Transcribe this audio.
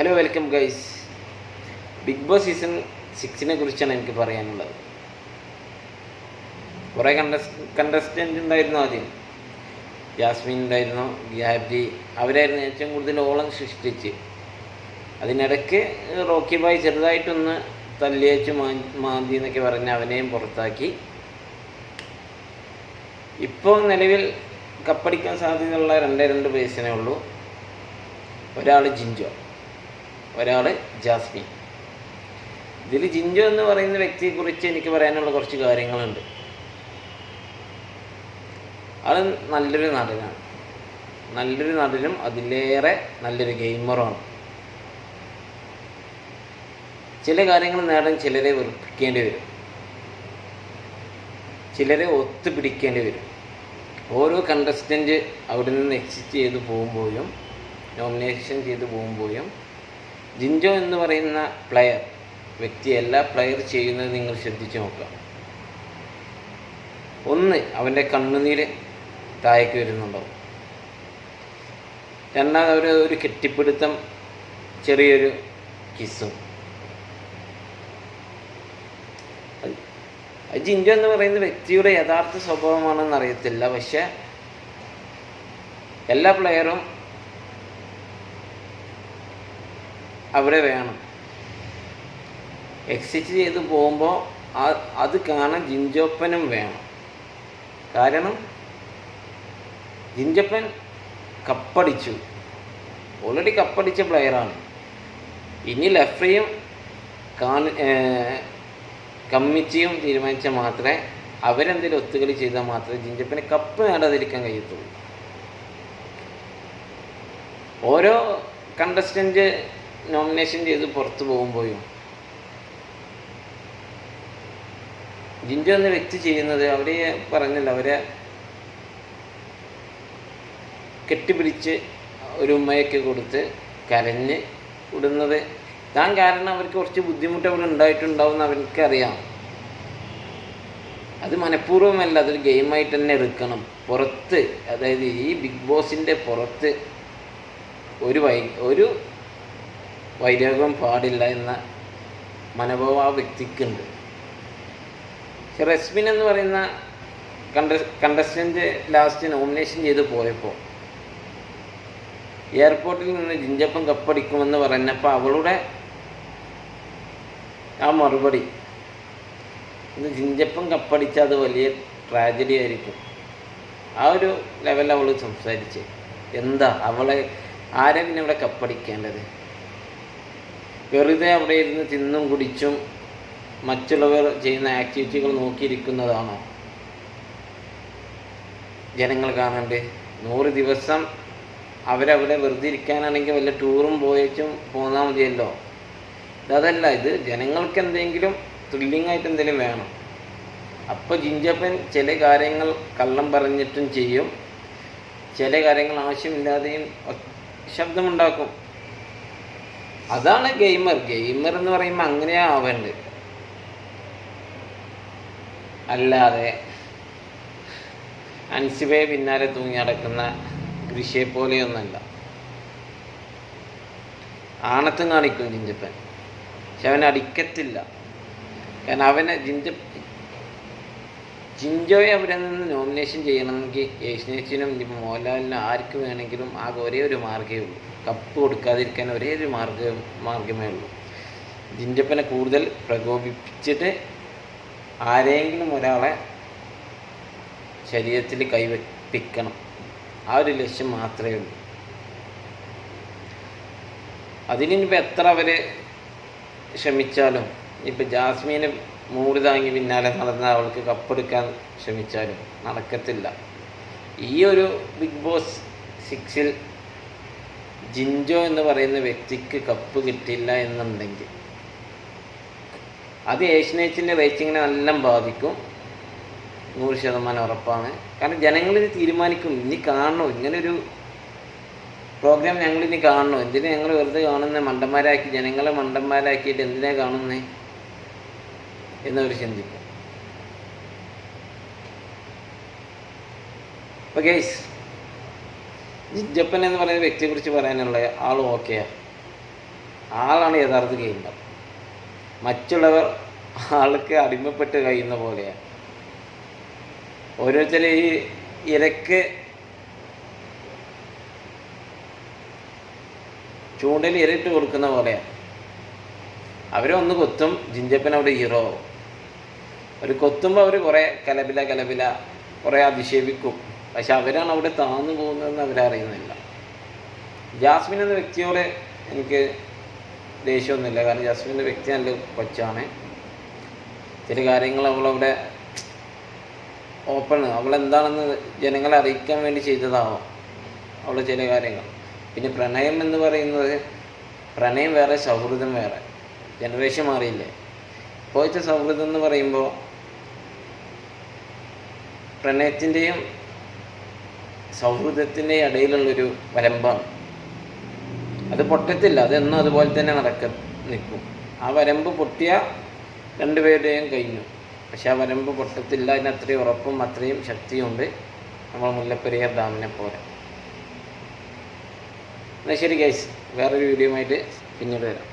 Hello, welcome guys. Bigg Boss season 6 കുറിച്ചാണ് എനിക്ക് പറയാനുള്ളത്. കുറേ കണ്ടസ്റ്റൻ്റ് ഉണ്ടായിരുന്നു. ആദ്യം ജാസ്മിൻ ഉണ്ടായിരുന്നു, ഗ്യാബ്രി, അവരായിരുന്നു ഏറ്റവും കൂടുതൽ ഓളം സൃഷ്ടിച്ച്. അതിനിടയ്ക്ക് റോക്കി ബായ് ചെറുതായിട്ടൊന്ന് തല്ലിയച്ച് മാന്തി എന്നൊക്കെ പറഞ്ഞ് അവനെയും പുറത്താക്കി. ഇപ്പോൾ നിലവിൽ കപ്പടിക്കാൻ സാധ്യതയുള്ള രണ്ട് പേഴ്സണേ ഉള്ളൂ. ഒരാൾ ജിൻജോ, ഒരാൾ ജാസ്മിൻ. ഇതിൽ ജിൻജോ എന്ന് പറയുന്ന വ്യക്തിയെക്കുറിച്ച് എനിക്ക് പറയാനുള്ള കുറച്ച് കാര്യങ്ങളുണ്ട്. ആൾ നല്ലൊരു നടനും അതിലേറെ നല്ലൊരു ഗെയിമറുമാണ്. ചില കാര്യങ്ങൾ നേടാൻ ചിലരെ വെറുപ്പിക്കേണ്ടി വരും, ചിലരെ ഒത്തുപിടിക്കേണ്ടി വരും. ഓരോ കണ്ടസ്റ്റൻ്റ് അവിടെ നിന്ന് എക്സിറ്റ് ചെയ്ത് പോകുമ്പോഴും നോമിനേഷൻ ചെയ്ത് പോകുമ്പോഴും ജിൻജോ എന്ന് പറയുന്ന വ്യക്തി എല്ലാ പ്ലെയർ ചെയ്യുന്നത് നിങ്ങൾ ശ്രദ്ധിച്ച് നോക്കുക. ഒന്ന്, അവൻ്റെ കണ്ണുനീര് താഴേക്ക് വരുന്നുണ്ടാവും. രണ്ടാമത് ഒരു കെട്ടിപ്പിടുത്തം, ചെറിയൊരു കിസ്സും. ജിൻജോ എന്ന് പറയുന്ന വ്യക്തിയുടെ യഥാർത്ഥ സ്വഭാവമാണെന്ന് അറിയത്തില്ല. പക്ഷെ എല്ലാ പ്ലെയറും അവിടെ വേണം. എക്സിറ്റ് ചെയ്ത് പോകുമ്പോൾ അത് കാണാൻ ജിൻജോപ്പനും വേണം. കാരണം ജിൻജപ്പൻ കപ്പടിച്ചു, ഓൾറെഡി കപ്പടിച്ച പ്ലെയറാണ്. ഇനി ലഫ്രിയും കമ്മിറ്റിയും തീരുമാനിച്ചാൽ മാത്രമേ, അവരെന്തെങ്കിലും ഒത്തുകളി ചെയ്താൽ മാത്രമേ ജിൻജപ്പന് കപ്പ് നേടാതിരിക്കാൻ കഴിയത്തുള്ളൂ. ഓരോ കണ്ടസ്റ്റൻ്റ് നോമിനേഷൻ ചെയ്ത് പുറത്തു പോകുമ്പോഴും ജിൻജോ എന്ന വ്യക്തി ചെയ്യുന്നത്, അവരെ പറഞ്ഞല്ലോ, അവരെ കെട്ടിപ്പിടിച്ച് ഒരു ഉമ്മയൊക്കെ കൊടുത്ത് കരഞ്ഞ് വിടുന്നത് താൻ കാരണം അവർക്ക് കുറച്ച് ബുദ്ധിമുട്ട് അവിടെ ഉണ്ടായിട്ടുണ്ടാവും എന്ന് അവർക്കറിയാം. അത് മനഃപൂർവ്വമല്ല, അതൊരു ഗെയിമായിട്ട് തന്നെ എടുക്കണം. പുറത്ത്, അതായത് ഈ ബിഗ് ബോസിൻ്റെ പുറത്ത് ഒരു വൈരാഗ്യം പാടില്ല എന്ന മനോഭാവം ആ വ്യക്തിക്കുണ്ട്. റസ്മിൻ എന്ന് പറയുന്ന കണ്ടസ്റ്റൻ്റ് ലാസ്റ്റ് നോമിനേഷൻ ചെയ്ത് പോയപ്പോൾ എയർപോർട്ടിൽ നിന്ന് ജിൻജപ്പൻ കപ്പടിക്കുമെന്ന് പറഞ്ഞപ്പോൾ അവളുടെ ആ മറുപടി, ഇത് ജിൻജപ്പൻ കപ്പടിച്ചാൽ അത് വലിയ ട്രാജഡി ആയിരിക്കും, ആ ഒരു ലെവലിൽ അവൾ സംസാരിച്ച്. എന്താ ആരെ പിന്നെ ഇവിടെ കപ്പടിക്കേണ്ടത്? വെറുതെ അവിടെ ഇരുന്ന് തിന്നും കുടിച്ചും മറ്റുള്ളവർ ചെയ്യുന്ന ആക്ടിവിറ്റികൾ നോക്കിയിരിക്കുന്നതാണോ ജനങ്ങൾ കാണേണ്ടത്? 100 ദിവസം അവരവിടെ വെറുതെ ഇരിക്കാനാണെങ്കിൽ വല്ല ടൂറും പോയേച്ചും പോന്നാൽ മതിയല്ലോ. അതല്ല, ഇത് ജനങ്ങൾക്ക് എന്തെങ്കിലും ത്രില്ലിങ്ങായിട്ട് എന്തെങ്കിലും വേണം. അപ്പോൾ ജിൻജപ്പൻ ചില കാര്യങ്ങൾ കള്ളം പറഞ്ഞിട്ടും ചെയ്യും, ചില കാര്യങ്ങൾ ആവശ്യമില്ലാതെയും ശബ്ദമുണ്ടാക്കും. അതാണ് ഗെയിമർ എന്ന് പറയുമ്പോൾ അങ്ങനെയാ ആവേണ്ടത്. അല്ലാതെ അൻസിബയെ പിന്നാലെ തൂങ്ങി നടക്കുന്ന കൃഷിയെ പോലെയൊന്നല്ല. ആണത്തും കാണിക്കും ജിൻജപ്പൻ, പക്ഷെ അവനെ അടിക്കത്തില്ല. കാരണം ജിൻജോയെ അവിടെ നിന്ന് നോമിനേഷൻ ചെയ്യണമെങ്കിൽ യേശുനേച്ചിനും മോഹൻലാലിനും ആർക്ക് വേണമെങ്കിലും ആകെ ഒരേ ഒരു മാർഗ്ഗമേ ഉള്ളൂ, കപ്പ് കൊടുക്കാതിരിക്കാൻ ഒരേ ഒരു മാർഗ്ഗമേ ഉള്ളൂ. ജിൻജപ്പനെ കൂടുതൽ പ്രകോപിപ്പിച്ചിട്ട് ആരെങ്കിലും ഒരാളെ ശരീരത്തിൽ കൈവപ്പിക്കണം, ആ ഒരു ലക്ഷ്യം മാത്രമേ ഉള്ളൂ. അതിനിപ്പോൾ എത്ര അവർ ശ്രമിച്ചാലും, ഇപ്പോൾ ജാസ്മീന് മൂട് താങ്ങി പിന്നാലെ നടന്ന അവൾക്ക് കപ്പെടുക്കാൻ ശ്രമിച്ചാലും നടക്കത്തില്ല. ഈ ഒരു ബിഗ് ബോസ് 6 ജിൻജോ എന്ന് പറയുന്ന വ്യക്തിക്ക് കപ്പ് കിട്ടില്ല എന്നുണ്ടെങ്കിൽ അത് ഏഷ്യനേച്ചിൻ്റെ റേറ്റിങ്ങിനെ നല്ല ബാധിക്കും, 100% ഉറപ്പാണ്. കാരണം ജനങ്ങളിത് തീരുമാനിക്കും. ഇനി കാണണോ ഇങ്ങനൊരു പ്രോഗ്രാം? ഞങ്ങളിനി കാണണോ? എന്തിനാ ഞങ്ങൾ വെറുതെ കാണുന്നത്? ജനങ്ങളെ മണ്ടന്മാരാക്കിയിട്ട് എന്തിനാ കാണുന്നേ എന്നവർ ചിന്തിക്കും. അപ്പോൾ ഗൈസ്, ജിൻജപ്പൻ എന്ന് പറയുന്ന വ്യക്തിയെക്കുറിച്ച് പറയാനുള്ള ആൾ ഓക്കെയാണ്. ആളാണ് യഥാർത്ഥ ഗെയിമർ. മറ്റുള്ളവർ ആൾക്ക് അടിമപ്പെട്ട് കഴിയുന്ന പോലെയാണ്. ഓരോരുത്തർ ഈ ഇരക്ക് ചൂണ്ടയിൽ ഇരയിട്ട് കൊടുക്കുന്ന പോലെയാണ്. അവരൊന്ന് കൊത്തും, ജിഞ്ചപ്പൻ അവിടെ ഹീറോ ആവും. അവർ കൊത്തുമ്പോൾ അവർ കുറേ കലപില കുറേ അധിക്ഷേപിക്കും. പക്ഷെ അവരാണ് അവിടെ താന്നു പോകുന്നതെന്ന് അവരറിയുന്നില്ല. ജാസ്മിൻ എന്ന വ്യക്തിയോട് എനിക്ക് ദേഷ്യമൊന്നുമില്ല. കാരണം ജാസ്മിൻ്റെ വ്യക്തി നല്ല കൊച്ചാണ്. ചില കാര്യങ്ങൾ അവളവിടെ ഓപ്പൺ, അവളെന്താണെന്ന് ജനങ്ങളെ അറിയിക്കാൻ വേണ്ടി ചെയ്തതാവാം അവളുടെ ചില കാര്യങ്ങൾ. പിന്നെ പ്രണയം എന്ന് പറയുന്നത്, പ്രണയം വേറെ സൗഹൃദം വേറെ. ജനറേഷൻ മാറിയില്ലേ. ഇപ്പോഴത്തെ സൗഹൃദം എന്ന് പറയുമ്പോൾ പ്രണയത്തിൻ്റെയും സൗഹൃദത്തിൻ്റെയും ഇടയിലുള്ളൊരു വരമ്പാണ്. അത് പൊട്ടത്തില്ല, അതെന്നും അതുപോലെ തന്നെ നിൽക്കും. ആ വരമ്പ് പൊട്ടിയ രണ്ടുപേരുടെയും കഴിഞ്ഞു. പക്ഷെ ആ വരമ്പ് പൊട്ടത്തില്ല. അതിന് അത്രയും ഉറപ്പും അത്രയും ശക്തിയുണ്ട് നമ്മൾ മുല്ലപ്പെരിയാർ ഡാമിനെ പോലെ. എന്നാൽ ശരി ഗൈസ്, വേറൊരു വീഡിയോ ആയിട്ട് പിന്നീട് വരാം.